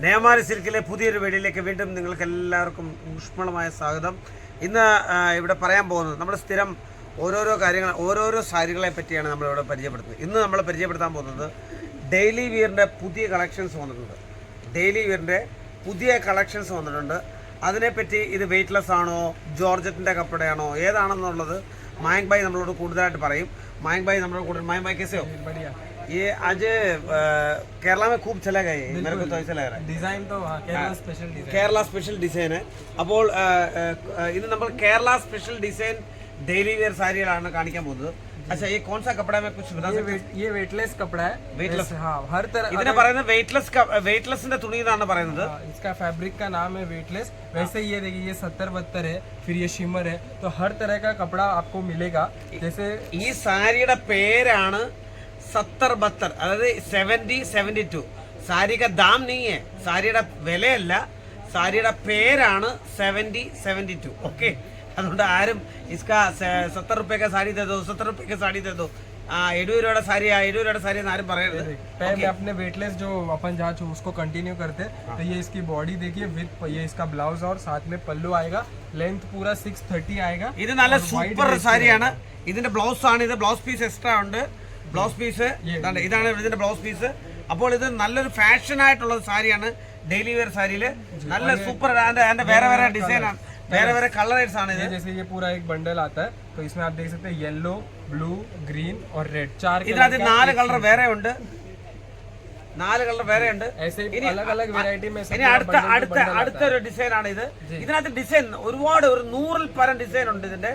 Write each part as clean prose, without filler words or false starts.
നേമാരി സിൽക്കിലെ പുതിയൊരു വീഡിയോയിലേക്ക് വീണ്ടും നിങ്ങൾക്ക് എല്ലാവർക്കും ഊഷ്മളമായ സ്വാഗതം. ഇന്ന് ഇവിടെ പറയാൻ പോകുന്നത് നമ്മൾ സ്ഥിരം ഓരോരോ കാര്യങ്ങൾ ഓരോരോ സാരികളെ പറ്റിയാണ് നമ്മളിവിടെ പരിചയപ്പെടുത്തുന്നത്. ഇന്ന് നമ്മൾ പരിചയപ്പെടുത്താൻ പോകുന്നത് ഡെയിലി വിയറിൻ്റെ പുതിയ കളക്ഷൻസ് വന്നിട്ടുണ്ട്. ഡെയിലി വിയറിൻ്റെ പുതിയ കളക്ഷൻസ് വന്നിട്ടുണ്ട്. അതിനെപ്പറ്റി ഇത് വെയ്റ്റ്ലെസ് ആണോ, ജോർജറ്റിൻ്റെ കപ്പടയാണോ, ഏതാണെന്നുള്ളത് മയങ്ക് ഭായി നമ്മളോട് കൂടുതലായിട്ട് പറയും. മയങ്ക് ഭായി നമ്മളോട് കൂടുതൽ मयंक भाई कैसे हो? बढ़िया। ये आज केरला में खूब चला गया है, मेरे को तो ऐसा लग रहा है. डिजाइन तो കേരള സ്പെഷ്യൽ ഡിസൈൻ. അപ്പോൾ ഇന്ന് നമ്മൾ Kerala special design daily wear സാരികളാണ് കാണിക്കാൻ പോകുന്നത്. अच्छा, ये कौन सा कपड़ा में कुछ बता सकते हैं? ये वेटलेस कपड़ा है। वेटलेस, हाँ, हर तरह ഇതിനെ പറയുന്നത് വെയ്റ്റ്ലെസിന്റെ തുണി എന്നാണ് പറയുന്നത്. इसका फैब्रिक का नाम है वेटलेस। वैसे ये देखिए, ये 70-72 है, फिर ये शिमर है, तो हर तरह का कपड़ा आपको मिलेगा। जैसे ഈ സാരിയുടെ പേരാണ് 70-72, അതായത് 70-72. സാരി का दाम नहीं है, സാരിയുടെ വിലയല്ല, സാരിയുടെ പേരാണ് 70-72. ഓക്കെ, അതുകൊണ്ട് ആരും इसका 70 रुपए का साड़ी दे दो, 70 रुपए की साड़ी दे दो, 70 രൂപയുടെ സാരി 70 രൂപയുടെ സാരി എന്ന് ആരും പറയരുത്. पहले अपने वेटलेस जो अपन जहाँ उसको कंटिन्यू करते, तो ये इसकी बॉडी देखिए, विद ये इसका ब्लाउज और साथ में पल्लू आएगा। लेंथ पूरा 630 आएगा। ഇത് നല്ല സൂപ്പർ സാരിയാണ്. ഇതിന്റെ ബ്ലൗസ് ആണ്, ഇത് ബ്ലൗസ് പീസ് എക്സ്ട്രാ ഉണ്ട്. ബ്ലൗസ് പീസ് ഇതാണ് ഇതിന്റെ ബ്ലൗസ് പീസ്. അപ്പോൾ ഇത് നല്ലൊരു ഫാഷൻ ആയിട്ടുള്ള സാരിയാണ്. ഡെയിലി വെയർ സാരിയില് നല്ല സൂപ്പർ. അതിന്റെ വേറെ വേറെ ഡിസൈൻ ആണ്, വേറെ വേറെ കളറേഴ്സ് ആണ് ഇത്. जैसे ये पूरा एक बंडल आता है, तो इसमें आप देख सकते हैं येलो, ब्लू, ग्रीन और रेड, 4 ഇതിനകത്ത് 4 കളർ വേറെ ഉണ്ട്. 4 കളർ വേറെ ഉണ്ട്. ऐसे ही अलग अलग वैरायटी में ഇനി അടുത്തൊരു ഡിസൈൻ ആണ് ഇത്. ഇതിനകത്ത് ഡിസൈൻ ഒരുപാട്, ഒരു 100-ൽ പരം ഡിസൈൻ ഉണ്ട്. ഇതിന്റെ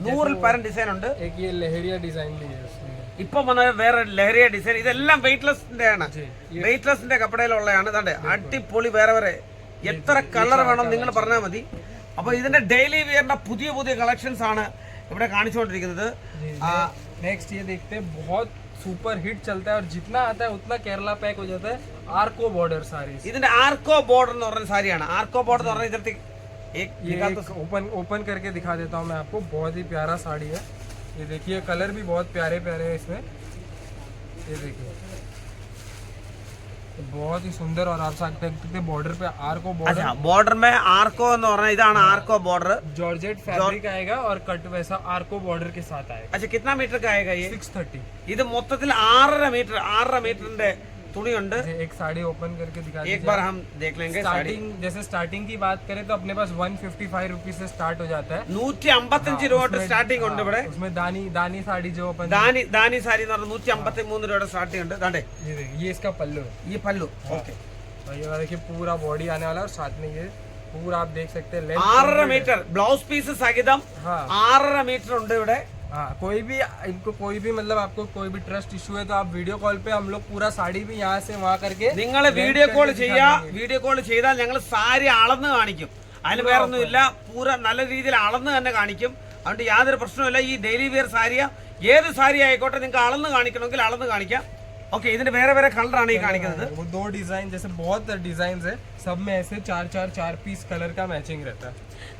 100-ൽ പരം ഡിസൈൻ ഉണ്ട്. एक ये लहरिया डिजाइन भी है उसमें। ഇപ്പൊ വന്ന വേറെ ലഹരിയ ഡിസൈൻ. ഇതെല്ലാം വെയ്റ്റ്ലെസിന്റെ ആണ്, വെയ്റ്റ്ലെസിന്റെ കപ്പടയിലുള്ളതാണ്. ഇതാണ്ട് അടിപൊളി വേറെ വേറെ എത്ര കളർ വേണം നിങ്ങൾ പറഞ്ഞാൽ മതി. അപ്പൊ ഇതിന്റെ ഡെയിലി വിയറിന്റെ പുതിയ പുതിയ കളക്ഷൻസ് ആണ് ഇവിടെ കാണിച്ചുകൊണ്ടിരിക്കുന്നത്. नेक्स्ट ये देखते हैं, बहुत सुपर हिट चलता है और जितना आता है उतना केरला पैक हो जाता है। आर्को बॉर्डर सारी, ഇതിന്റെ ആർക്കോ ബോർഡർ എന്ന് പറഞ്ഞ സാരിയാണ്. ആർക്കോ ബോർഡർ എന്ന് പറഞ്ഞ ഇതിനകത്ത് ओपन करके दिखा देता हूँ मैं आपको। बहुत ही प्यारा साड़ी है। ये देखिए, कलर भी बहुत प्यारे प्यारे है इसमें। ये देखिए, बहुत ही सुंदर। और आप सकते हैं बॉर्डर पे आर्को बॉर्डर, ബോർഡർ में ആർക്കോ എന്ന് പറഞ്ഞാൽ ഇതാണ് ആർക്കോ ബോർഡർ. जॉर्जेट फैब्रिक आएगा और कट वैसा आर्को बॉर्डर के साथ आएगा। अच्छा, कितना मीटर का आएगा ये? 630। ഇത് മൊത്തത്തിൽ 6.5 മീറ്ററിന്റെ തുണിയുണ്ട്. एक साड़ी ओपन करके दिखा एक बार हम देख लेंगे. जैसे स्टार्टिंग की बात करें तो अपने पास 155 रुपीज से स्टार्ट हो जाता है। 155 രൂപ തൊട്ട് സ്റ്റാർട്ടിംഗ് ഉണ്ട് ഇവിടെ. उसमें दानी साड़ी जो अपन दानी साड़ी എന്ന് പറഞ്ഞാൽ 153 രൂപയുടെ സ്റ്റാർട്ടിംഗ് ഉണ്ട്. ദാണ്ടേ, ये इसका पल्लू है। ये पल्लू. ओके, और ये देखिए पूरा बॉडी आने वाला है और साथ में ये पूरा आप देख सकते हैं 6.5 മീറ്റർ ബ്ലൗസ് പീസ് സഹിതം 6.5 മീറ്റർ ഉണ്ട് ഇവിടെ. हाँ, कोई भी इनको कोई भी मतलब आपको कोई भी ट्रस्ट इशू है तो आप वीडियो कॉल पे हम लोग पूरा साड़ी भी यहाँ से वहाँ करके നിങ്ങൾ വീഡിയോ കോൾ ചെയ്താൽ ഞങ്ങൾ സാരി അളന്ന് കാണിക്കും. അതിന് വേറെ ഒന്നും ഇല്ല, പൂര നല്ല രീതിയിൽ അളന്ന് തന്നെ കാണിക്കും. അതുകൊണ്ട് യാതൊരു പ്രശ്നമില്ല. ഈ ഡെയിലി വെയർ സാരിയ ഏത് സാരി ആയിക്കോട്ടെ, നിങ്ങൾക്ക് അളന്ന് കാണിക്കണമെങ്കിൽ അളന്ന് കാണിക്കാം. ഓക്കെ, ഇതിന്റെ വേറെ വേറെ കളറാണ് ഈ കാണിക്കുന്നത്. वो 2 डिजाइन, जैसे बहुत डिजाइन है, सब में ऐसे 4 पीस कलर का मैचिंग रहता है।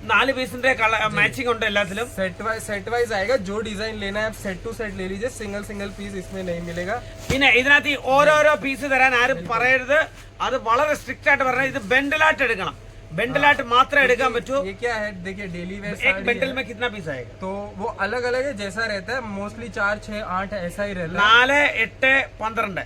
4 പീസിന്റെ മാച്ചിങ് ഉണ്ട് എല്ലാത്തിലും. सेट वाइज आएगा। जो डिजाइन लेना है आप सेट टू सेट ले लीजिए, सिंगल पीस इसमें नहीं मिलेगा। പിന്നെ ഇതിനകത്ത് ഓരോരോ പീസ് തരാൻ ആരും പറയരുത്. അത് വളരെ സ്ട്രിക്റ്റ് ആയിട്ട് പറഞ്ഞാൽ ഇത് ബെൻഡലായിട്ട് എടുക്കണം. ബെൻഡലായിട്ട് മാത്രമേ എടുക്കാൻ പറ്റൂ. ये क्या है, देखिए डेली वेयर एक बंडल में कितना पीस आएगा? तो वो अलग अलग है, जैसा रहता है। मोस्टली 4, 6, 8 ऐसा ही रहता है। 4, 8, 12,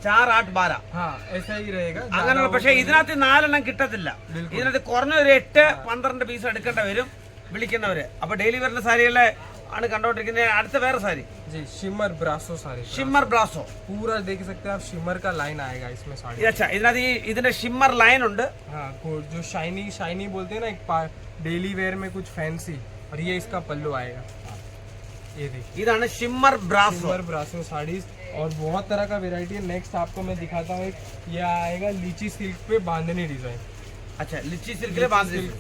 4, 8, 12. हाँ, ऐसा ही रहेगा അങ്ങനെയുള്ള. പക്ഷെ ഇതിനകത്ത് 4 കിട്ടത്തില്ല. ഇതിനകത്ത് കുറഞ്ഞ ഒരു 8, 12 പീസ് എടുക്കേണ്ട വരും വിളിക്കുന്നവര്. അപ്പൊ ഡെയിലി വെയറിന്റെ സാരികളെ ആണ് കണ്ടോണ്ടിരിക്കുന്നത്. അടുത്ത വേറെ സാരി, जी शिमर ब्रासो साड़ी, ഷിമ്മർ ബ്രാസോ. पूरा देख सकते हैं आप, शिमर का लाइन आएगा इसमें साड़ी। अच्छा, ഇതിനകത്ത് ഇതിന്റെ ഷിമ്മർ ലൈൻ ഉണ്ട്. हाँ, जो शाइनी बोलते हैं ना, एक डेली वेयर में कुछ फैंसी। और ये इसका पल्लू आएगा। ये देखिए, ഇതാണ് ഷിമ്മർ ബ്രാസോ. शिमर ब्रासो साड़ीज और बहुत तरह का वेरायटी है। नेक्स्ट आपको मैं दिखाता हूँ एक, ये आएगा लीची सिल्क पे बांधनी डिजाइन। अच्छा, लीची सिल्क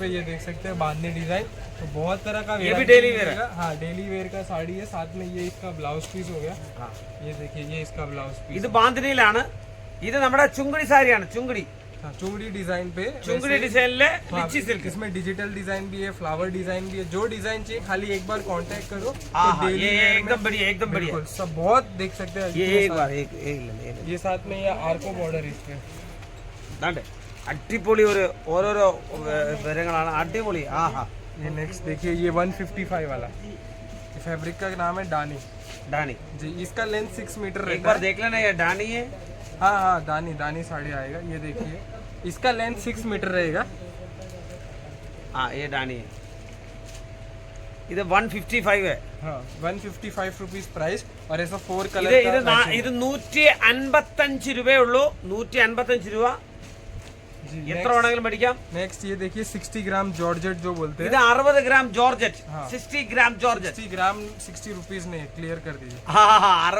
पे ये देख सकते हैं बांधनी डिजाइन। तो बहुत तरह का ये भी डेली वेयर है। हाँ, डेली वेयर का साड़ी है। साथ में ये इसका ब्लाउज पीस हो गया। ये देखिए, ये इसका ब्लाउज पीस। ഇത് ബാന്തിനിയിലാണ്. ഇത് നമ്മുടെ ചുങ്കടി സാരിയാണ്. ചുങ്കടി चुंगड़ी डिजाइन पे, चुंगड़ी डिजाइन ले लीची सिल्क. इसमें डिजिटल डिजाइन भी है, फ्लावर डिजाइन भी है। जो डिजाइन चाहिए खाली एक बार कांटेक्ट करो। ये एकदम बढ़िया, एकदम बढ़िया सब बहुत देख सकते हैं। ये एक बार एक ये साथ में ये आर्को बॉर्डर इसमें। അടിപൊളി ഒരു ഓരോരോ വിവരങ്ങളാണ് അടിപൊളി ആഹാ ये नेक्स्ट देखिए ये 155 वाला फैब्रिक का नाम है डानी डानी जी। इसका लेंथ 6 मीटर एक रहता बार है। देख लेना ये डानी है हाँ हाँ दानी साड़ी आएगा। ये देखिए इसका लेंथ 6 मीटर रहेगा। हाँ ये डानी है ഇത് 155 है हाँ 155 रुपीज प्राइस और ऐसा 4 ഇത് कलर ഇത് का ഇത് 155 രൂപയേ ഉള്ളൂ 155 രൂപ जी। എത്ര വേണമെങ്കിലും മേടിക്കാം नेक्स्ट ये देखिए 60 ग्राम जॉर्जेट जो बोलते हैं। ഇത് 60 ഗ്രാം ജോർജറ്റ് हाँ। 60 ഗ്രാം ജോർജറ്റ് 60 ग्राम 60 रुपीज नहीं क्लियर कर दीजिए। हाँ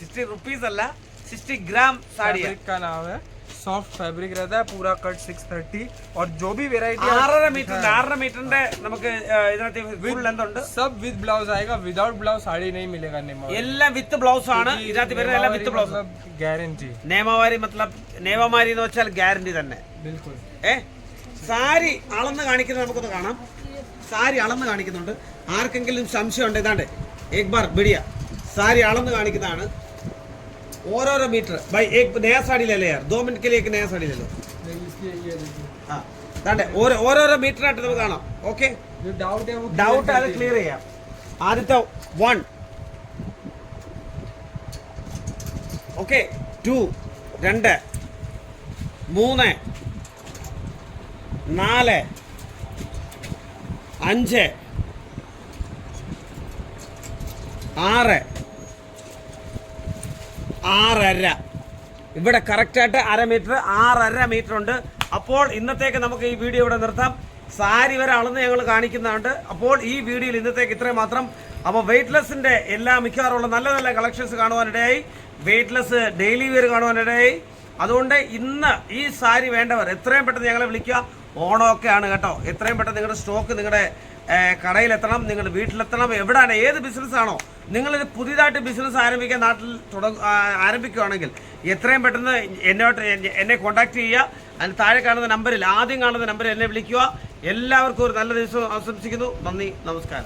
60 रुपीस अल्ला 60 ग्राम साड़ी है फैब्रिक का नाम है सॉफ्ट फैब्रिक रहता है पूरा कट 630 और जो भी वेराइटी 6.5 മീറ്ററിന്റെ നമുക്ക് ഇതിനകത്ത് ഫുൾ ലെന്ത് ഉണ്ട് सब विद ब्लाउज आएगा। विदाउट ब्लाउज साड़ी नहीं मिलेगा नेमावारी। എല്ലാം വിത്ത് ബ്ലൗസ് ആണ് ഇതിനകത്ത് വരുന്ന എല്ലാം വിത്ത് ബ്ലൗസ് मतलब गारंटी നേമവാരി മത്ലബ് നേമമാരി എന്ന് വെച്ചാൽ ഗ്യാരണ്ടി തന്നെ बिल्कुल। സാരി അളന്ന് കാണിക്കുന്നത് നമുക്കൊന്ന് കാണാം സാരി അളന്ന് കാണിക്കുന്നുണ്ട് ആർക്കെങ്കിലും സംശയം ഉണ്ട് ഇതാണ്ട് एक बार बढ़िया सारी അളന്ന് കാണിക്കുന്നതാണ് ഓരോരോ മീറ്റർ भाई एक नया साड़ी ले ले यार 2 मिनट के लिए एक नया साड़ी ले लो हाँ दांडे ഓരോരോ മീറ്റർ ആയിട്ട് നമുക്ക് കാണാം ഓക്കേ जो डाउट है वो ഡൗട്ട് അത് ക്ലിയർ ചെയ്യാം ആദ്യത്തെ 1 ഓക്കേ 2 2 3 4 5 6 6.5 ഇവിടെ കറക്റ്റായിട്ട് 1/2 മീറ്റർ 6.5 മീറ്റർ ഉണ്ട് അപ്പോൾ ഇന്നത്തേക്ക് നമുക്ക് ഈ വീഡിയോ ഇവിടെ നിർത്താം സാരി വരെ അളന്ന് ഞങ്ങൾ കാണിക്കുന്നുണ്ട് അപ്പോൾ ഈ വീഡിയോയിൽ ഇന്നത്തേക്ക് ഇത്രയും മാത്രം അപ്പോൾ വെയ്റ്റ്ലെസ്സിൻ്റെ എല്ലാ മിക്കവാറുള്ള നല്ല നല്ല കളക്ഷൻസ് കാണുവാനിടയായി വെയ്റ്റ്ലെസ് ഡെയിലി വെയർ കാണുവാനിടയായി അതുകൊണ്ട് ഇന്ന് ഈ സാരി വേണ്ടവർ എത്രയും പെട്ടെന്ന് ഞങ്ങളെ വിളിക്കുക ഓണമൊക്കെയാണ് കേട്ടോ എത്രയും പെട്ടെന്ന് നിങ്ങളുടെ സ്റ്റോക്ക് നിങ്ങളുടെ കടയിലെത്തണം നിങ്ങളുടെ വീട്ടിലെത്തണം എവിടെയാണ് ഏത് ബിസിനസ്സാണോ നിങ്ങളിത് പുതിയതായിട്ട് ബിസിനസ് ആരംഭിക്കാൻ നാട്ടിൽ ആരംഭിക്കുകയാണെങ്കിൽ എത്രയും പെട്ടെന്ന് എന്നെ കോൺടാക്ട് ചെയ്യുക അതിന് താഴെ കാണുന്ന നമ്പറിൽ ആദ്യം കാണുന്ന നമ്പറിൽ എന്നെ വിളിക്കുക എല്ലാവർക്കും ഒരു നല്ല ദിവസം ആശംസിക്കുന്നു നന്ദി നമസ്കാരം